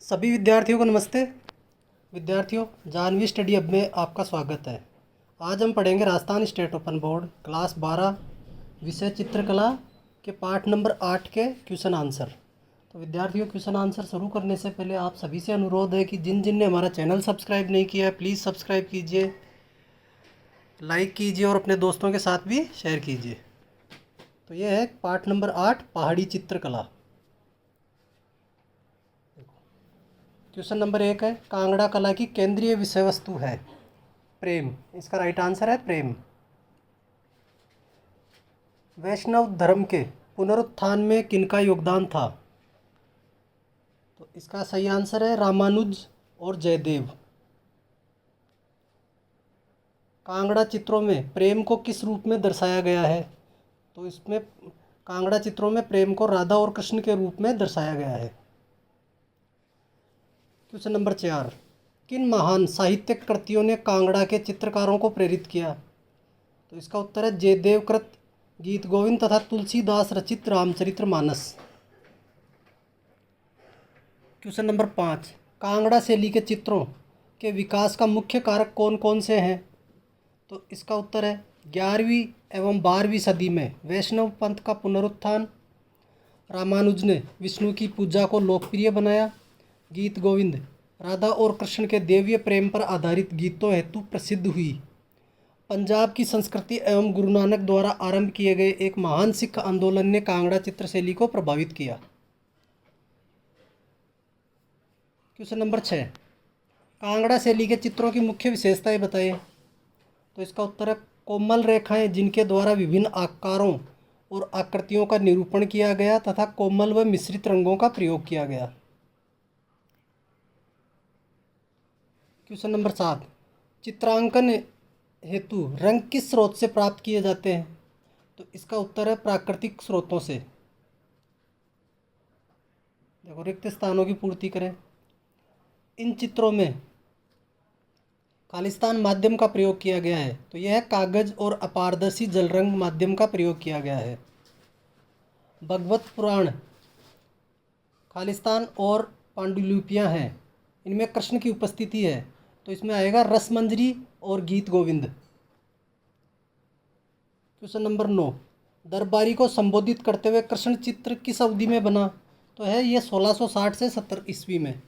सभी विद्यार्थियों को नमस्ते। विद्यार्थियों, जानवी स्टडी हब में आपका स्वागत है। आज हम पढ़ेंगे Rajasthan state open board class 12 विषय चित्रकला के पाठ नंबर 8 के क्वेश्चन आंसर। तो विद्यार्थियों, क्वेश्चन आंसर शुरू करने से पहले आप सभी से अनुरोध है कि जिन जिन ने हमारा चैनल सब्सक्राइब नहीं किया है प्लीज़ सब्सक्राइब कीजिए, लाइक कीजिए और अपने दोस्तों के साथ भी शेयर कीजिए। तो यह है पाठ नंबर 8 पहाड़ी चित्रकला। क्वेश्चन नंबर 1 है, कांगड़ा कला की केंद्रीय विषय वस्तु है प्रेम। इसका राइट आंसर है प्रेम। वैष्णव धर्म के पुनरुत्थान में किनका योगदान था? तो इसका सही आंसर है रामानुज और जयदेव। कांगड़ा चित्रों में प्रेम को किस रूप में दर्शाया गया है? तो इसमें कांगड़ा चित्रों में प्रेम को राधा और कृष्ण के रूप में दर्शाया गया है। क्वेश्चन नंबर 4, किन महान साहित्यिक कृतियों ने कांगड़ा के चित्रकारों को प्रेरित किया? तो इसका उत्तर है जयदेव कृत, गीत गोविंद तथा तुलसीदास रचित रामचरितमानस। क्वेश्चन नंबर 5, कांगड़ा शैली के चित्रों के विकास का मुख्य कारक कौन कौन से हैं? तो इसका उत्तर है 11वीं एवं 12वीं सदी में वैष्णव पंथ का पुनरुत्थान, रामानुज ने विष्णु की पूजा को लोकप्रिय बनाया, गीत गोविंद राधा और कृष्ण के दैवीय प्रेम पर आधारित गीतों हेतु प्रसिद्ध हुई, पंजाब की संस्कृति एवं गुरु नानक द्वारा आरंभ किए गए एक महान सिख आंदोलन ने कांगड़ा चित्रशैली को प्रभावित किया। क्वेश्चन नंबर 6, कांगड़ा शैली के चित्रों की मुख्य विशेषताएं बताइए। तो इसका उत्तर है कोमल रेखाएं जिनके द्वारा विभिन्न आकारों और आकृतियों का निरूपण किया गया तथा कोमल व मिश्रित रंगों का प्रयोग किया गया। क्वेश्चन नंबर 7, चित्रांकन हेतु रंग किस स्रोत से प्राप्त किए जाते हैं? तो इसका उत्तर है प्राकृतिक स्रोतों से। देखो, रिक्त स्थानों की पूर्ति करें। इन चित्रों में खालिस्तान माध्यम का प्रयोग किया गया है, तो यह कागज और अपारदर्शी जल रंग माध्यम का प्रयोग किया गया है। भगवत पुराण खालिस्तान और पांडुलिपियाँ हैं, इनमें कृष्ण की उपस्थिति है, तो इसमें आएगा रसमंजरी और गीत गोविंद। क्वेश्चन नंबर 9, दरबारी को संबोधित करते हुए कृष्ण चित्र किस अवधि में बना? तो है ये 1660 से 70 ईस्वी में।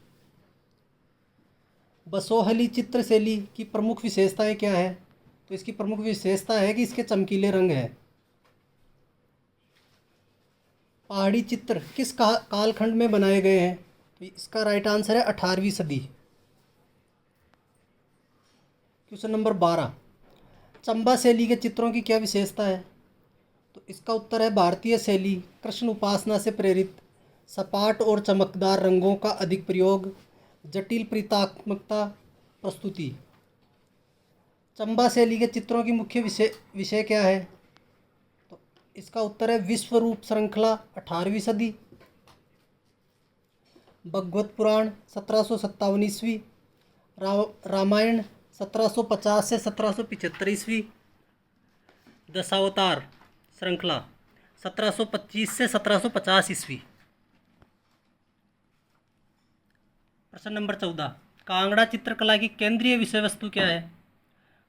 बसोहली चित्रशैली की प्रमुख विशेषताएं क्या है? तो इसकी प्रमुख विशेषता है कि इसके चमकीले रंग हैं। पहाड़ी चित्र किस कालखंड में बनाए गए हैं? तो इसका राइट आंसर है 18वीं सदी। क्वेश्चन नंबर 12, चंबा शैली के चित्रों की क्या विशेषता है? तो इसका उत्तर है भारतीय शैली, कृष्ण उपासना से प्रेरित, सपाट और चमकदार रंगों का अधिक प्रयोग, जटिल प्रतीकात्मकता प्रस्तुति। चंबा शैली के चित्रों की मुख्य विषय क्या है? तो इसका उत्तर है विश्व रूप श्रृंखला 18वीं सदी, भगवत पुराण 1757 ईस्वी, रामायण 1750 से 1775 ईस्वी, दशावतार श्रृंखला 1725 से 1750 ईस्वी। प्रश्न नंबर 14, कांगड़ा चित्रकला की केंद्रीय विषय वस्तु क्या है?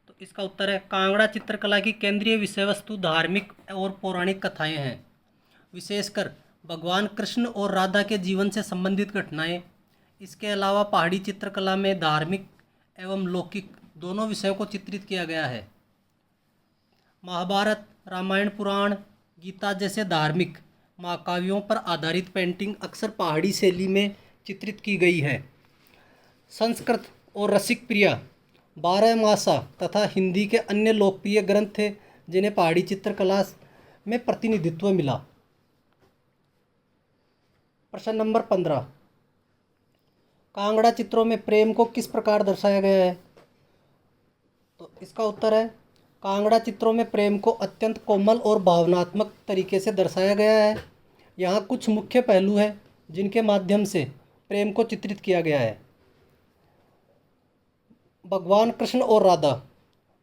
तो इसका उत्तर है कांगड़ा चित्रकला की केंद्रीय विषय वस्तु धार्मिक और पौराणिक कथाएं हैं, विशेषकर भगवान कृष्ण और राधा के जीवन से संबंधित घटनाएं। इसके अलावा पहाड़ी चित्रकला में धार्मिक एवं लौकिक दोनों विषयों को चित्रित किया गया है। महाभारत, रामायण, पुराण, गीता जैसे धार्मिक महाकाव्यों पर आधारित पेंटिंग अक्सर पहाड़ी शैली में चित्रित की गई है। संस्कृत और रसिक प्रिया, बारहमासा तथा हिंदी के अन्य लोकप्रिय ग्रंथ थे जिन्हें पहाड़ी चित्रकला में प्रतिनिधित्व मिला। प्रश्न नंबर 15, कांगड़ा चित्रों में प्रेम को किस प्रकार दर्शाया गया है? तो इसका उत्तर है कांगड़ा चित्रों में प्रेम को अत्यंत कोमल और भावनात्मक तरीके से दर्शाया गया है। यहाँ कुछ मुख्य पहलू हैं जिनके माध्यम से प्रेम को चित्रित किया गया है। भगवान कृष्ण और राधा,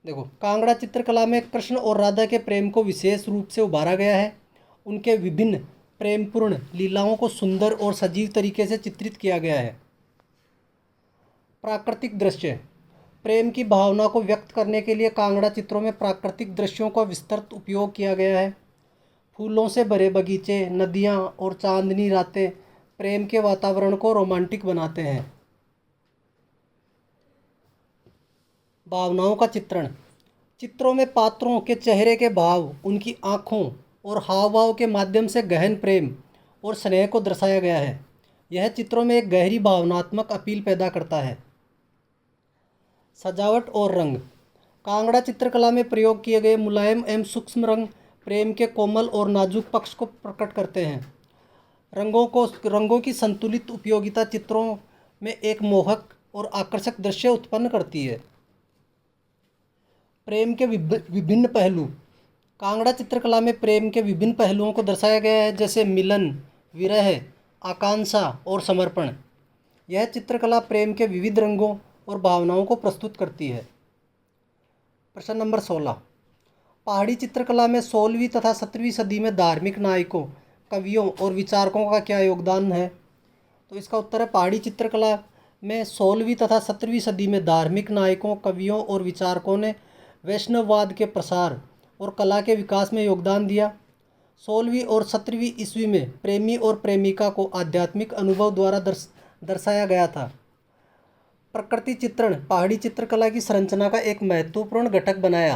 देखो, कांगड़ा चित्रकला में कृष्ण और राधा के प्रेम को विशेष रूप से उभारा गया है। उनके विभिन्न प्रेमपूर्ण लीलाओं को सुंदर और सजीव तरीके से चित्रित किया गया है। प्राकृतिक दृश्य, प्रेम की भावना को व्यक्त करने के लिए कांगड़ा चित्रों में प्राकृतिक दृश्यों का विस्तृत उपयोग किया गया है। फूलों से भरे बगीचे, नदियाँ और चांदनी रातें प्रेम के वातावरण को रोमांटिक बनाते हैं। भावनाओं का चित्रण, चित्रों में पात्रों के चेहरे के भाव, उनकी आँखों और हाव भाव के माध्यम से गहन प्रेम और स्नेह को दर्शाया गया है। यह चित्रों में एक गहरी भावनात्मक अपील पैदा करता है। सजावट और रंग, कांगड़ा चित्रकला में प्रयोग किए गए मुलायम एवं सूक्ष्म रंग प्रेम के कोमल और नाजुक पक्ष को प्रकट करते हैं। रंगों की संतुलित उपयोगिता चित्रों में एक मोहक और आकर्षक दृश्य उत्पन्न करती है। प्रेम के विभिन्न पहलू, कांगड़ा चित्रकला में प्रेम के विभिन्न पहलुओं को दर्शाया गया है, जैसे मिलन, विरह, आकांक्षा और समर्पण। यह चित्रकला प्रेम के विविध रंगों और भावनाओं को प्रस्तुत करती है। प्रश्न नंबर 16, पहाड़ी चित्रकला में 16वीं तथा 17वीं सदी में धार्मिक नायकों, कवियों और विचारकों का क्या योगदान है? तो इसका उत्तर है पहाड़ी चित्रकला में 16वीं तथा 17वीं सदी में धार्मिक नायकों, कवियों और विचारकों ने वैष्णववाद के प्रसार और कला के विकास में योगदान दिया। 16वीं और 17वीं ईस्वी में प्रेमी और प्रेमिका को आध्यात्मिक अनुभव द्वारा दर्शाया गया था। प्रकृति चित्रण पहाड़ी चित्रकला की संरचना का एक महत्वपूर्ण घटक बनाया।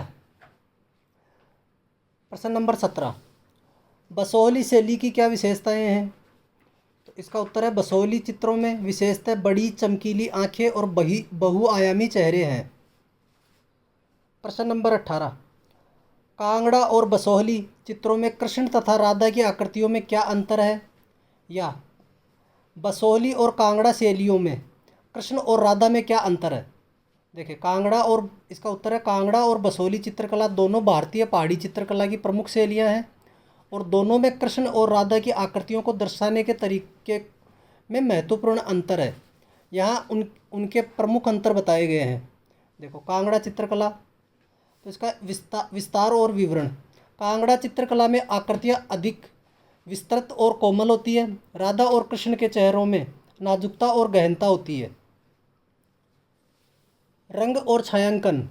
प्रश्न नंबर 17, बसोहली शैली की क्या विशेषताएं हैं? तो इसका उत्तर है बसोहली चित्रों में विशेषतः बड़ी चमकीली आंखें और बहुआयामी चेहरे हैं। प्रश्न नंबर 18, कांगड़ा और बसोहली चित्रों में कृष्ण तथा राधा की आकृतियों में क्या अंतर है? या बसोहली और कांगड़ा शैलियों में कृष्ण और राधा में क्या अंतर है? देखिए इसका उत्तर है कांगड़ा और बसोहली चित्रकला दोनों भारतीय पहाड़ी चित्रकला की प्रमुख शैलियाँ हैं और दोनों में कृष्ण और राधा की आकृतियों को दर्शाने के तरीके में महत्वपूर्ण अंतर है। यहाँ उनके प्रमुख अंतर बताए गए हैं। देखो कांगड़ा चित्रकला, तो इसका विस्तार और विवरण, कांगड़ा चित्रकला में आकृतियाँ अधिक विस्तृत और कोमल होती है। राधा और कृष्ण के चेहरों में नाजुकता और गहनता होती है। रंग और छायांकन,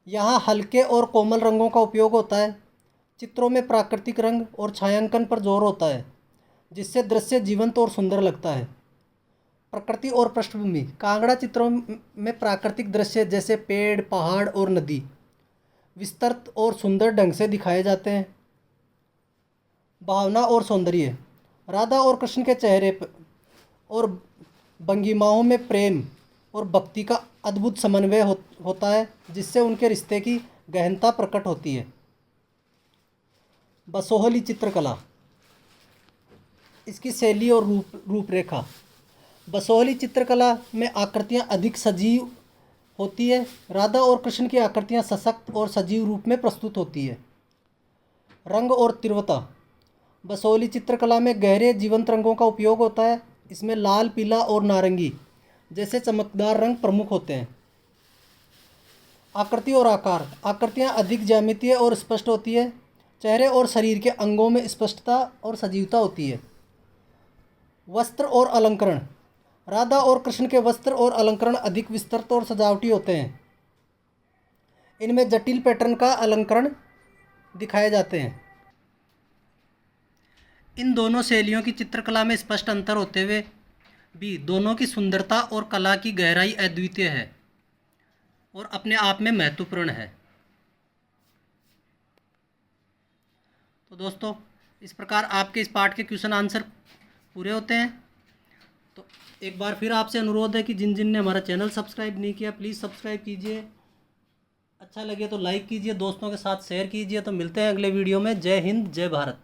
यहाँ हल्के और कोमल रंगों का उपयोग होता है। चित्रों में प्राकृतिक रंग और छायांकन पर जोर होता है, जिससे दृश्य जीवंत और सुंदर लगता है। प्रकृति और पृष्ठभूमि, कांगड़ा चित्रों में प्राकृतिक दृश्य जैसे पेड़, पहाड़ और नदी विस्तृत और सुंदर ढंग से दिखाए जाते हैं। भावना और सौंदर्य, राधा और कृष्ण के चेहरे और भंगिमाओं में प्रेम और भक्ति का अद्भुत समन्वय होता है, जिससे उनके रिश्ते की गहनता प्रकट होती है। बसोहली चित्रकला, इसकी शैली और रूपरेखा, बसोहली चित्रकला में आकृतियाँ अधिक सजीव होती है। राधा और कृष्ण की आकृतियाँ सशक्त और सजीव रूप में प्रस्तुत होती है। रंग और तीव्रता, बसोहली चित्रकला में गहरे जीवंत रंगों का उपयोग होता है। इसमें लाल, पीला और नारंगी जैसे चमकदार रंग प्रमुख होते हैं। आकृति और आकार, आकृतियाँ अधिक ज्यामितीय और स्पष्ट होती है। चेहरे और शरीर के अंगों में स्पष्टता और सजीवता होती है। वस्त्र और अलंकरण, राधा और कृष्ण के वस्त्र और अलंकरण अधिक विस्तृत और सजावटी होते हैं। इनमें जटिल पैटर्न का अलंकरण दिखाए जाते हैं। इन दोनों शैलियों की चित्रकला में स्पष्ट अंतर होते हुए भी दोनों की सुंदरता और कला की गहराई अद्वितीय है और अपने आप में महत्वपूर्ण है। तो दोस्तों, इस प्रकार आपके इस पाठ के क्वेश्चन आंसर पूरे होते हैं। तो एक बार फिर आपसे अनुरोध है कि जिन जिन ने हमारा चैनल सब्सक्राइब नहीं किया, प्लीज़ सब्सक्राइब कीजिए। अच्छा लगे तो लाइक कीजिए, दोस्तों के साथ शेयर कीजिए। तो मिलते हैं अगले वीडियो में। जय हिंद, जय भारत।